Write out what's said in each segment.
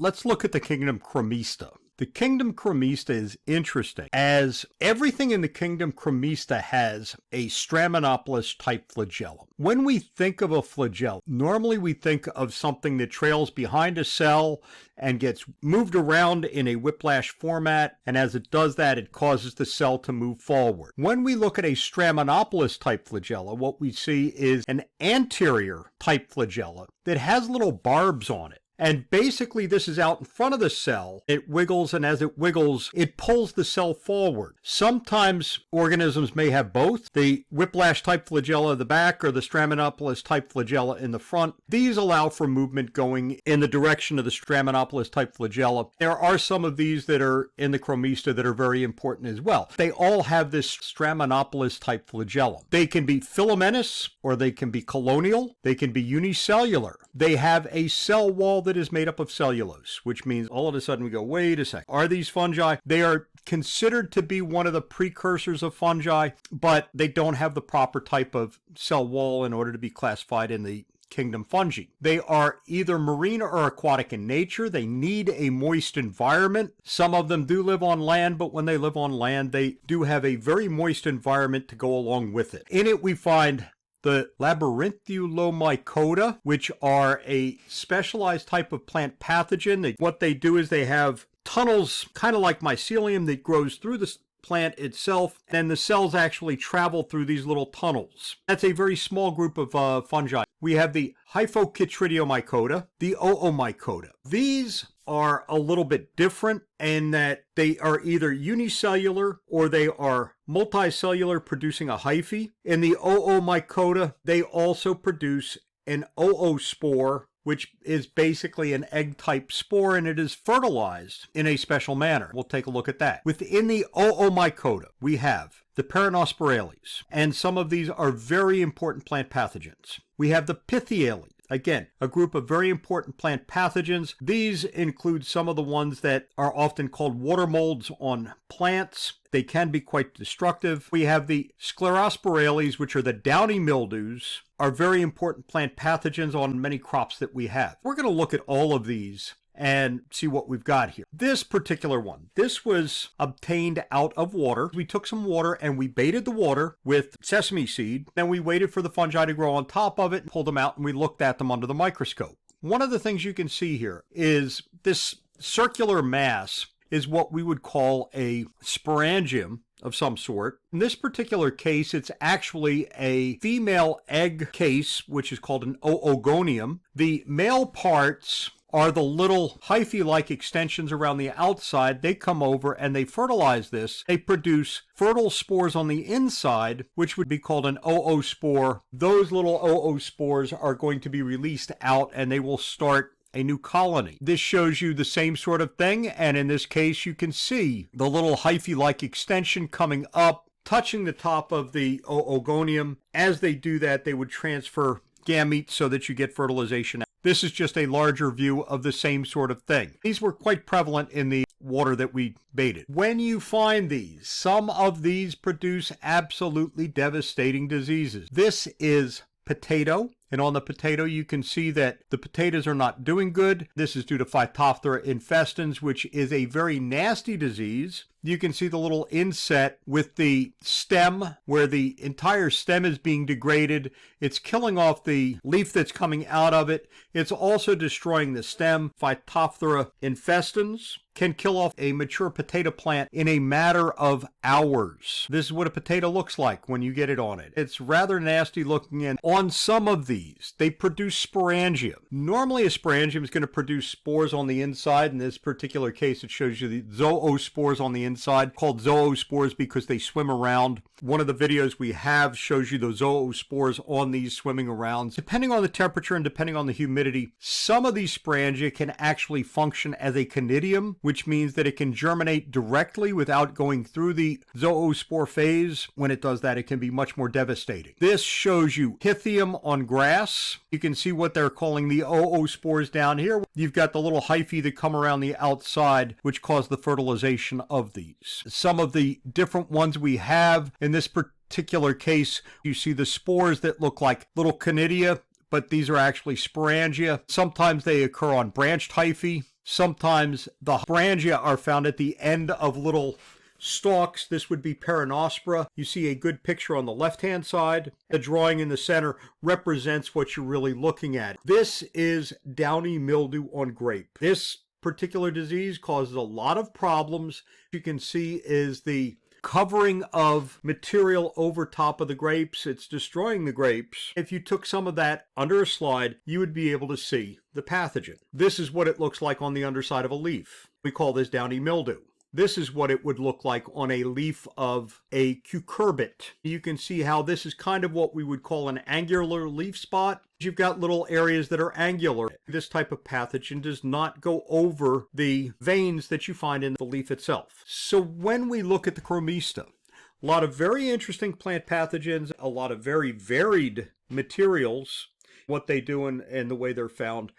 Let's look at the kingdom Chromista. The kingdom Chromista is interesting, as everything in the kingdom Chromista has a straminopolous type flagellum. When we think of a flagellum, normally we think of something that trails behind a cell and gets moved around in a whiplash format, and as it does that, it causes the cell to move forward. When we look at a straminopolous type flagella, what we see is an anterior type flagella that has little barbs on it. And basically this is out in front of the cell. It wiggles, and as it wiggles, it pulls the cell forward. Sometimes organisms may have both, the whiplash type flagella in the back or the straminopolous type flagella in the front. These allow for movement going in the direction of the straminopolous type flagella. There are some of these that are in the Chromista that are very important as well. They all have this straminopolous type flagellum. They can be filamentous or they can be colonial. They can be unicellular. They have a cell wall that is made up of cellulose, which means all of a sudden we go, wait a second, are these fungi? They are considered to be one of the precursors of fungi, but they don't have the proper type of cell wall in order to be classified in the kingdom fungi. They are either marine or aquatic in nature. They need a moist environment. Some of them do live on land, but when they live on land, they do have a very moist environment to go along with it. In it, we find the Labyrinthulomycota, which are a specialized type of plant pathogen. What they do is they have tunnels, kind of like mycelium, that grows through the plant itself, and the cells actually travel through these little tunnels. That's a very small group of fungi. We have the Hyphochytridiomycota, the Oomycota. These are a little bit different in that they are either unicellular or they are multicellular, producing a hyphae. In the Oomycota, they also produce an oospore, which is basically an egg-type spore, and it is fertilized in a special manner. We'll take a look at that. Within the Oomycota, we have the Peronospirales, and some of these are very important plant pathogens. We have the Pithiales. Again, a group of very important plant pathogens. These include some of the ones that are often called water molds on plants. They can be quite destructive. We have the Scleroderma, which are the downy mildews, are very important plant pathogens on many crops that we have. We're going to look at all of these and see what we've got here. This particular one, this was obtained out of water. We took some water and we baited the water with sesame seed. Then we waited for the fungi to grow on top of it, pulled them out, and we looked at them under the microscope. One of the things you can see here is this circular mass is what we would call a sporangium of some sort. In this particular case, it's actually a female egg case, which is called an oogonium. The male parts are the little hyphae-like extensions around the outside. They come over and they fertilize this. They produce fertile spores on the inside, which would be called an oospore. Those little oospores are going to be released out and they will start a new colony. This shows you the same sort of thing, and in this case you can see the little hyphae-like extension coming up, touching the top of the oogonium. As they do that, they would transfer gametes so that you get fertilization. This is just a larger view of the same sort of thing. These were quite prevalent in the water that we baited. When you find these, some of these produce absolutely devastating diseases. This is potato, and on the potato you can see that the potatoes are not doing good. This is due to Phytophthora infestans, which is a very nasty disease. You can see the little inset with the stem where the entire stem is being degraded. It's killing off the leaf that's coming out of it. It's also destroying the stem. Phytophthora infestans can kill off a mature potato plant in a matter of hours. This is what a potato looks like when you get it on it. It's rather nasty looking, and on some of these, they produce sporangia. Normally a sporangium is going to produce spores on the inside. In this particular case, it shows you the zoospores on the inside, called zoospores because they swim around. One of the videos we have shows you the zoospores on these swimming around. Depending on the temperature and depending on the humidity, some of these sporangia can actually function as a conidium, which means that it can germinate directly without going through the zoospore phase. When it does that, it can be much more devastating. This shows you Lithium on grass. You can see what they're calling the oospores down here. You've got the little hyphae that come around the outside, which cause the fertilization of these. Some of the different ones we have in this particular case, you see the spores that look like little conidia, but these are actually sporangia. Sometimes they occur on branched hyphae. Sometimes the Frangia are found at the end of little stalks. This would be Peronospora. You see a good picture on the left-hand side. The drawing in the center represents what you're really looking at. This is downy mildew on grape. This particular disease causes a lot of problems. You can see is the covering of material over top of the grapes. It's destroying the grapes. If you took some of that under a slide, you would be able to see the pathogen. This is what it looks like on the underside of a leaf. We call this downy mildew. This is what it would look like on a leaf of a cucurbit. You can see how this is kind of what we would call an angular leaf spot. You've got little areas that are angular. This type of pathogen does not go over the veins that you find in the leaf itself. So when we look at the Chromista, a lot of very interesting plant pathogens, a lot of very varied materials, what they do and the way they're found,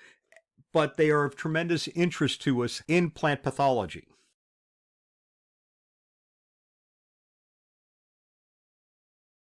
but they are of tremendous interest to us in plant pathology.